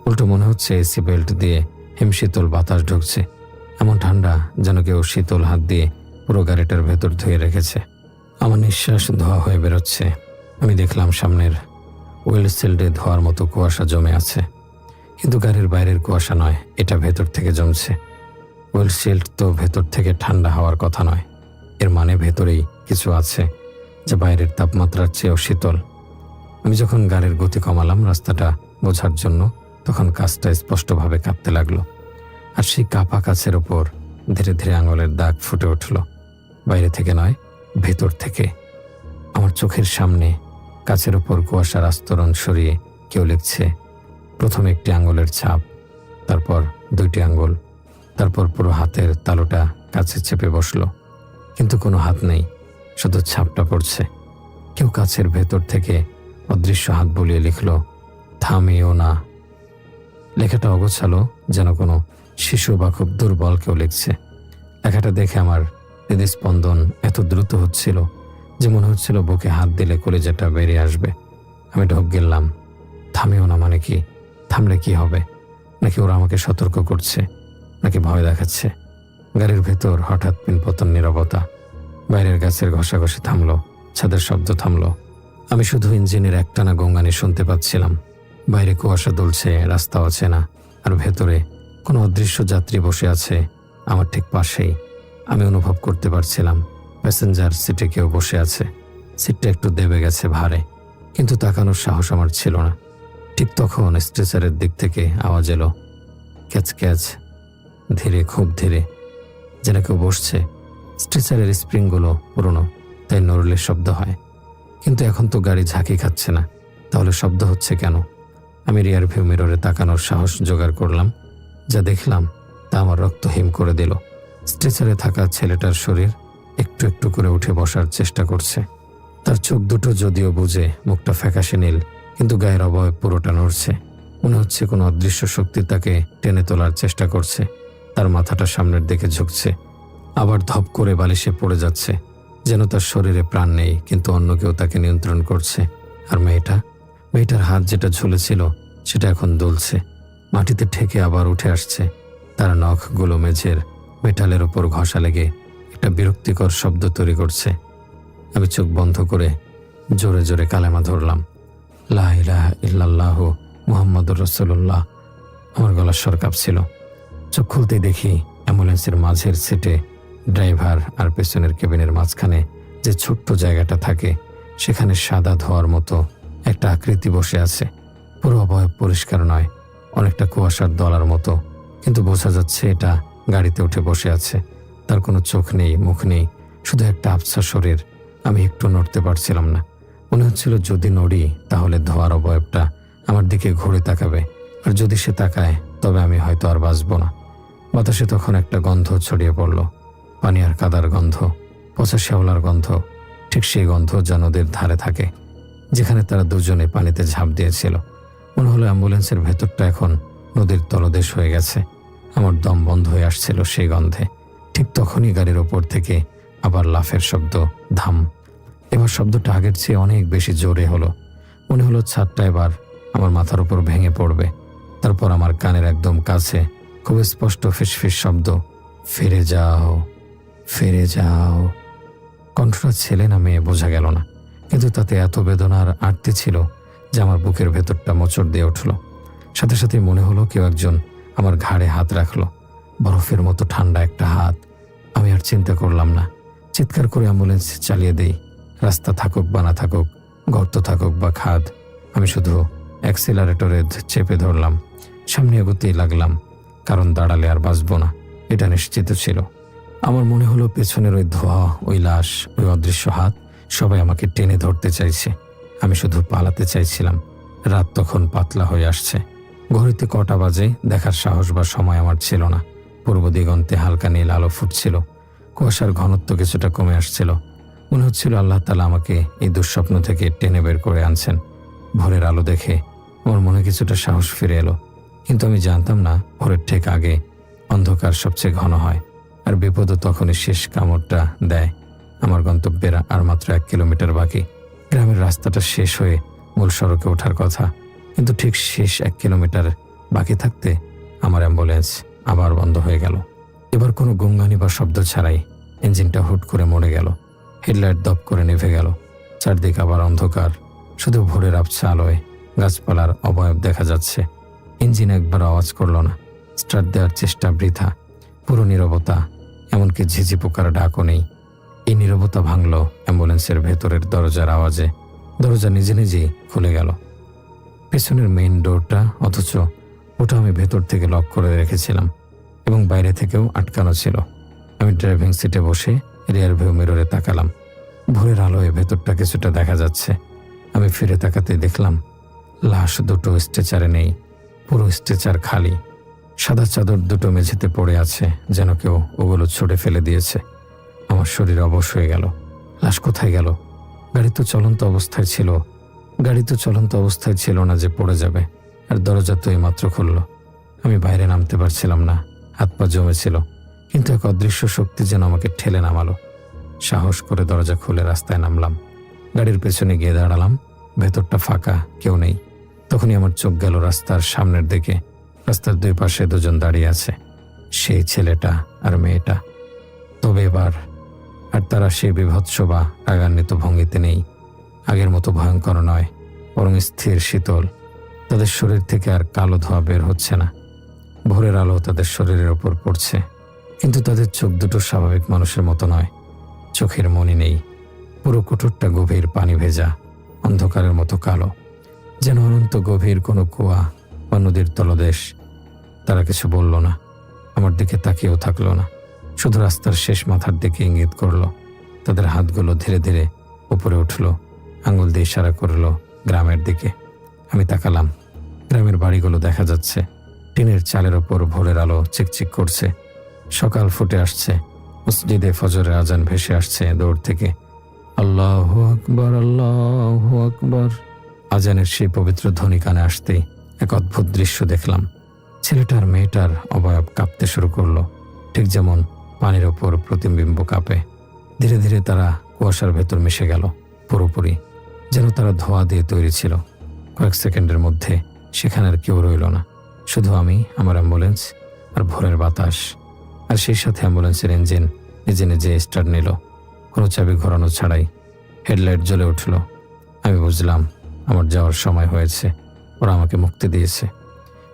উল্টো মনে হচ্ছে এসি বেল্ট দিয়ে হিমশীতল বাতাস ঢুকছে। এমন ঠান্ডা যেন কেউ শীতল হাত দিয়ে পুরো গাড়িটার ভেতর ধুয়ে রেখেছে। আমার নিঃশ্বাস ধোয়া হয়ে বেরোচ্ছে। আমি দেখলাম সামনের ওয়েলসিল্ডে ধোয়ার মতো কুয়াশা জমে আছে, কিন্তু গাড়ির বাইরের কুয়াশা নয়, এটা ভেতর থেকে জমছে। উইন্ডশিল্ড তো ভেতর থেকে ঠান্ডা হওয়ার কথা নয়। এর মানে ভেতরেই কিছু আছে যা বাইরের তাপমাত্রার চেয়েও শীতল। আমি যখন গাড়ির গতি কমালাম রাস্তাটা বোঝার জন্য, তখন কাজটা স্পষ্টভাবে কাঁপতে লাগলো। আর সেই কাঁপা কাছের ওপর ধীরে ধীরে আঙুলের দাগ ফুটে উঠল, বাইরে থেকে নয়, ভেতর থেকে। আমার চোখের সামনে কাছের ওপর কুয়াশার আস্তরণ সরিয়ে কেউ লিখছে। প্রথমে একটি আঙুলের ছাপ, তারপর 2টি আঙুল, তারপর পুরো হাতের তালুটা কাছে চেপে বসলো। কিন্তু কোনো হাত নেই, শুধু ছাপটা পড়ছে। কেউ কাছের ভেতর থেকে অদৃশ্য হাত বুলিয়ে লিখল, থামিও না। লেখাটা অগোছালো, যেন কোনো শিশু বা খুব দুর্বল কেউ লিখছে। লেখাটা দেখে আমার হৃদস্পন্দন এত দ্রুত হচ্ছিল যে মনে হচ্ছিল বুকে হাত দিলে কলিজাটা বেরিয়ে আসবে। আমি ঢোক গেলাম। থামিও না মানে কি? থামলে কি হবে? নাকি ওরা আমাকে সতর্ক করছে, নাকি ভয় দেখাচ্ছে? গাড়ির ভেতর হঠাৎ পিনপতন নীরবতা। বাইরের গাছের ঘষাঘষি থামলো, ছাদের শব্দ থামলো। আমি শুধু ইঞ্জিনের একটানা গঙ্গানি শুনতে পাচ্ছিলাম। বাইরে কুয়াশা দুলছে, রাস্তা অচেনা, আর ভেতরে কোনো অদৃশ্য যাত্রী বসে আছে আমার ঠিক পাশেই। আমি অনুভব করতে পারছিলাম প্যাসেঞ্জার সিটে কেউ বসে আছে। সিটটা একটু দেবে গেছে ভারে, কিন্তু তাকানোর সাহস আমার ছিল না। ঠিক তখন স্ট্রেচারের দিক থেকে আওয়াজ এলো, ক্যাচ ক্যাচ, ধীরে, খুব ধীরে, যেন কেউ বসছে। স্ট্রেচারের স্প্রিংগুলো পুরনো, তাই নড়লের শব্দ হয়। কিন্তু এখন তো গাড়ি ঝাঁকি খাচ্ছে না, তাহলে শব্দ হচ্ছে কেন? আমি রিয়ার ভিউ মিররে তাকানোর সাহস জোগাড় করলাম। যা দেখলাম তা আমার রক্ত হিম করে দিল। স্ট্রেচারে থাকা ছেলেটার শরীর একটু একটু করে উঠে বসার চেষ্টা করছে। তার চোখ দুটো যদিও বুজে, মুখটা ফ্যাকাশে নীল, কিন্তু গায়ের অবয়ব পুরোটা নড়ছে। মনে হচ্ছে কোনো অদৃশ্য শক্তি তাকে টেনে তোলার চেষ্টা করছে। তার মাথাটা সামনের দিকে ঝুঁকছে, আবার ধপ করে বালিশে পড়ে যাচ্ছে, যেন তার শরীরে প্রাণ নেই, কিন্তু অন্য কেউ তাকে নিয়ন্ত্রণ করছে। আর মেয়েটার হাত যেটা ঝুলেছিল সেটা এখন দুলছে, মাটিতে ঠেকে আবার উঠে আসছে। তার নখগুলো মেঝের মেটালের ওপর ঘষা লেগে একটা বিরক্তিকর শব্দ তৈরি করছে। আমি চোখ বন্ধ করে জোরে জোরে কালেমা ধরলাম, লা ইলাহা ইল্লাল্লাহু মুহাম্মাদুর রাসূলুল্লাহ। আমার গলার স্বর কাঁপছিল। চোখ খুলতেই দেখি অ্যাম্বুলেন্সের মাঝের সিটে ড্রাইভার, আর পেছনের কেবিনের মাঝখানে যে ছোট্ট জায়গাটা থাকে সেখানে সাদা ধোয়ার মতো একটা আকৃতি বসে আছে। পুরো অবয়ব পরিষ্কার নয়, অনেকটা কুয়াশার দলার মতো, কিন্তু বোঝা যাচ্ছে এটা গাড়িতে উঠে বসে আছে। তার কোনো চোখ নেই, মুখ নেই, শুধু একটা আবছা শরীর। আমি একটু নড়তে পারছিলাম না। মনে হচ্ছিল যদি নড়ি তাহলে ধোয়ার অবয়বটা আমার দিকে ঘুরে তাকাবে, আর যদি সে তাকায় তবে আমি হয়তো আর বাঁচব না। বাতাসে তখন একটা গন্ধ ছড়িয়ে পড়ল, পানি আর কাদার গন্ধ, পচা শ্যাওলার গন্ধ। ঠিক সেই গন্ধ যা নদীর ধারে থাকে, যেখানে তারা দুজনে পানিতে ঝাঁপ দিয়েছিল। মনে হলো অ্যাম্বুলেন্সের ভেতরটা এখন নদীর তলদেশ হয়ে গেছে। আমার দম বন্ধ হয়ে আসছিল সেই গন্ধে। ঠিক তখনই গাড়ির ওপর থেকে আবার লাফের শব্দ, ধাম। এবার শব্দটা আগের চেয়ে অনেক বেশি জোরে হলো। মনে হলো ছাদটা এবার আমার মাথার উপর ভেঙে পড়বে। তারপর আমার কানের একদম কাছে খুব স্পষ্ট ফিসফিস শব্দ, ফিরে যাও, ফিরে যাও। কণ্ঠটা ছেলে না মেয়ে বোঝা গেল না, কিন্তু তাতে এত বেদনার আর্তি ছিল যে আমার বুকের ভেতরটা মোচড় দিয়ে উঠল। সাথে সাথে মনে হলো কেউ একজন আমার ঘাড়ে হাত রাখলো, বরফের মতো ঠান্ডা একটা হাত। আমি আর চিন্তা করলাম না, চিৎকার করে অ্যাম্বুলেন্স চালিয়ে দেই। রাস্তা থাকুক বা না থাকুক, গর্ত থাকুক বা খাদ, আমি শুধু অ্যাক্সিলারেটরে চেপে ধরলাম। সামনে এগোতেই লাগলাম, কারণ দাঁড়ালে আর বাঁচব না, এটা নিশ্চিত ছিল। আমার মনে হলো পেছনের ওই ধোয়া, ওই লাশ, ওই অদৃশ্য হাত, সবাই আমাকে টেনে ধরতে চাইছে। আমি শুধু পালাতে চাইছিলাম। রাত তখন পাতলা হয়ে আসছে। ঘড়িতে কটা বাজে দেখার সাহস বা সময় আমার ছিল না। পূর্ব দিগন্তে হালকা নীল আলো ফুটছিল, কুয়াশার ঘনত্ব কিছুটা কমে আসছিল। মনে হচ্ছিল আল্লাহ তাআলা আমাকে এই দুঃস্বপ্ন থেকে টেনে বের করে আনছেন। ভোরের আলো দেখে আমার মনে কিছুটা সাহস ফিরে এলো, কিন্তু আমি জানতাম না ভোরের ঠিক আগে অন্ধকার সবচেয়ে ঘন হয়, আর বিপদও তখনই শেষ কামড়টা দেয়। আমার গন্তব্যের আর মাত্র 1 কিলোমিটার বাকি। গ্রামের রাস্তাটা শেষ হয়ে মূল সড়কে ওঠার কথা, কিন্তু ঠিক শেষ 1 কিলোমিটার বাকি থাকতে আমার অ্যাম্বুলেন্স আবার বন্ধ হয়ে গেল। এবার কোনো গঙ্গানি বা শব্দ ছাড়াই ইঞ্জিনটা হুট করে মরে গেল। হেডলাইট দপ করে নিভে গেল। চারদিকে আবার অন্ধকার, শুধু ভোরের আবছা আলোয় গাছপালার অবয়ব দেখা যাচ্ছে। ইঞ্জিন একবার আওয়াজ করল না। স্টার্ট দেওয়ার চেষ্টা বৃথা। পুরো নীরবতা, এমনকি ঝিঝি পোকার ডাকও নেই। এই নীরবতা ভাঙল অ্যাম্বুলেন্সের ভেতরের দরজার আওয়াজে। দরজা নিজে নিজেই খুলে গেল। পেছনের মেইন ডোরটা, অথচ ওটা আমি ভেতর থেকে লক করে রেখেছিলাম এবং বাইরে থেকেও আটকানো ছিল। আমি ড্রাইভিং সিটে বসে রিয়ার ভিউ মিররে তাকালাম। ভোরের আলোয় ভেতরটা কিছুটা দেখা যাচ্ছে। আমি ফিরে তাকাতে দেখলাম লাশ দুটো স্ট্রেচারে নেই, পুরো স্ট্রেচার খালি। সাদা চাদর দুটো মেঝেতে পড়ে আছে, যেন কেউ ওগুলো ছুঁড়ে ফেলে দিয়েছে। আমার শরীর অবশ হয়ে গেল। লাশ কোথায় গেল? গাড়ি তো চলন্ত অবস্থায় ছিল না যে পড়ে যাবে। আর দরজা তো এইমাত্র খুলল। আমি বাইরে নামতে পারছিলাম না, হাত পা জমেছিল, কিন্তু এক অদৃশ্য শক্তি যেন আমাকে ঠেলে নামালো। সাহস করে দরজা খুলে রাস্তায় নামলাম। গাড়ির পেছনে গিয়ে দাঁড়ালাম। ভেতরটা ফাঁকা, কেউ নেই। তখনই আমার চোখ গেল রাস্তার সামনের দিকে। রাস্তার দুই পাশে দুজন দাঁড়িয়ে আছে, সেই ছেলেটা আর মেয়েটা। তবে এবার আর তারা সেই বিভৎস বা রাগান্বিত ভঙ্গিতে নেই। আগের মতো ভয়ঙ্কর নয়, বরং স্থির, শীতল। তাদের শরীর থেকে আর কালো ধোঁয়া বের হচ্ছে না। ভোরের আলো তাদের শরীরের ওপর পড়ছে, কিন্তু তাদের চোখ দুটো স্বাভাবিক মানুষের মতো নয়। চোখের মনি নেই। পুরো কুটুরটা গভীর পানি ভেজা, অন্ধকারের মতো কালো, যেন অনন্ত গভীর কোনো কুয়া বা নদীর তলদেশ। তারা কিছু বলল না, আমার দিকে তাকিয়েও থাকলো না, শুধু রাস্তার শেষ মাথার দিকে ইঙ্গিত করলো। তাদের হাতগুলো ধীরে ধীরে উপরে উঠল, আঙুল দিয়ে ইশারা করলো গ্রামের দিকে। আমি তাকালাম। গ্রামের বাড়িগুলো দেখা যাচ্ছে। টিনের চালের ওপর ভোরের আলো চিকচিক করছে। সকাল ফুটে আসছে। মসজিদে ফজরের আজান ভেসে আসছে দৌড় থেকে। আল্লাহু আকবার, আল্লাহু আকবার। আজানের সেই পবিত্র ধ্বনি কানে আসতেই এক অদ্ভুত দৃশ্য দেখলাম। ছেলেটার মেয়েটার অবয়ব কাঁপতে শুরু করলো, ঠিক যেমন পানির ওপর প্রতিবিম্ব কাঁপে। ধীরে ধীরে তারা কুয়াশার ভেতর মিশে গেল, পুরোপুরি, যেন তারা ধোঁয়া দিয়ে তৈরি ছিল। কয়েক সেকেন্ডের মধ্যে সেখানে আর কেউ রইল না, শুধু আমি, আমার অ্যাম্বুলেন্স আর ভোরের বাতাস। আর সেই সাথে অ্যাম্বুলেন্সের ইঞ্জিন নিজে নিজে স্টার্ট নিল, কোনো চাবি ঘোরানো ছাড়াই। হেডলাইট জ্বলে উঠল। আমি বুঝলাম আমার যাওয়ার সময় হয়েছে। ওরা আমাকে মুক্তি দিয়েছে।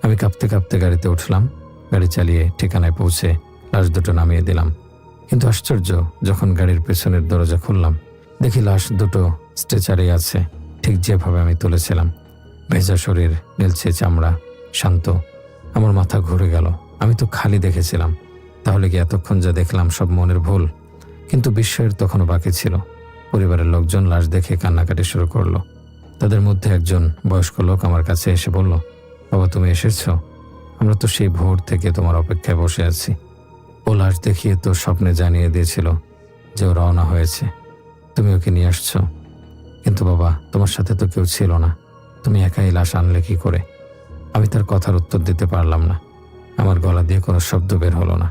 আমি কাঁপতে কাঁপতে গাড়িতে উঠলাম। গাড়ি চালিয়ে ঠিকানায় পৌঁছে লাশ দুটো নামিয়ে দিলাম। কিন্তু আশ্চর্য, যখন গাড়ির পেছনের দরজা খুললাম, দেখি লাশ দুটো স্ট্রেচারে আছে, ঠিক যেভাবে আমি তুলেছিলাম। ভেজা শরীর, নীলচে চামড়া, শান্ত। আমার মাথা ঘুরে গেল। আমি তো খালি দেখেছিলাম। তাহলে কি এতক্ষণ যা দেখলাম সব মনের ভুল? কিন্তু বিস্ময়ের তখনও বাকি ছিল। পরিবারের লোকজন লাশ দেখে কান্নাকাটি শুরু করলো। তাদের মধ্যে একজন বয়স্ক লোক আমার কাছে এসে বলল, বাবা, তুমি এসেছো? আমরা তো সেই ভোর থেকে তোমার অপেক্ষায় বসে আছি। ও লাশ দেখিয়ে তো স্বপ্নে জানিয়ে দিয়েছিল যে ও রওনা হয়েছে। তুমি ওকে নিয়ে আসছো, কিন্তু বাবা, তোমার সাথে তো কেউ ছিল না। তুমি একাই লাশ আনলে কি করে? আমি তার কথার উত্তর দিতে পারলাম না। আমার গলা দিয়ে কোনো শব্দ বের হলো না।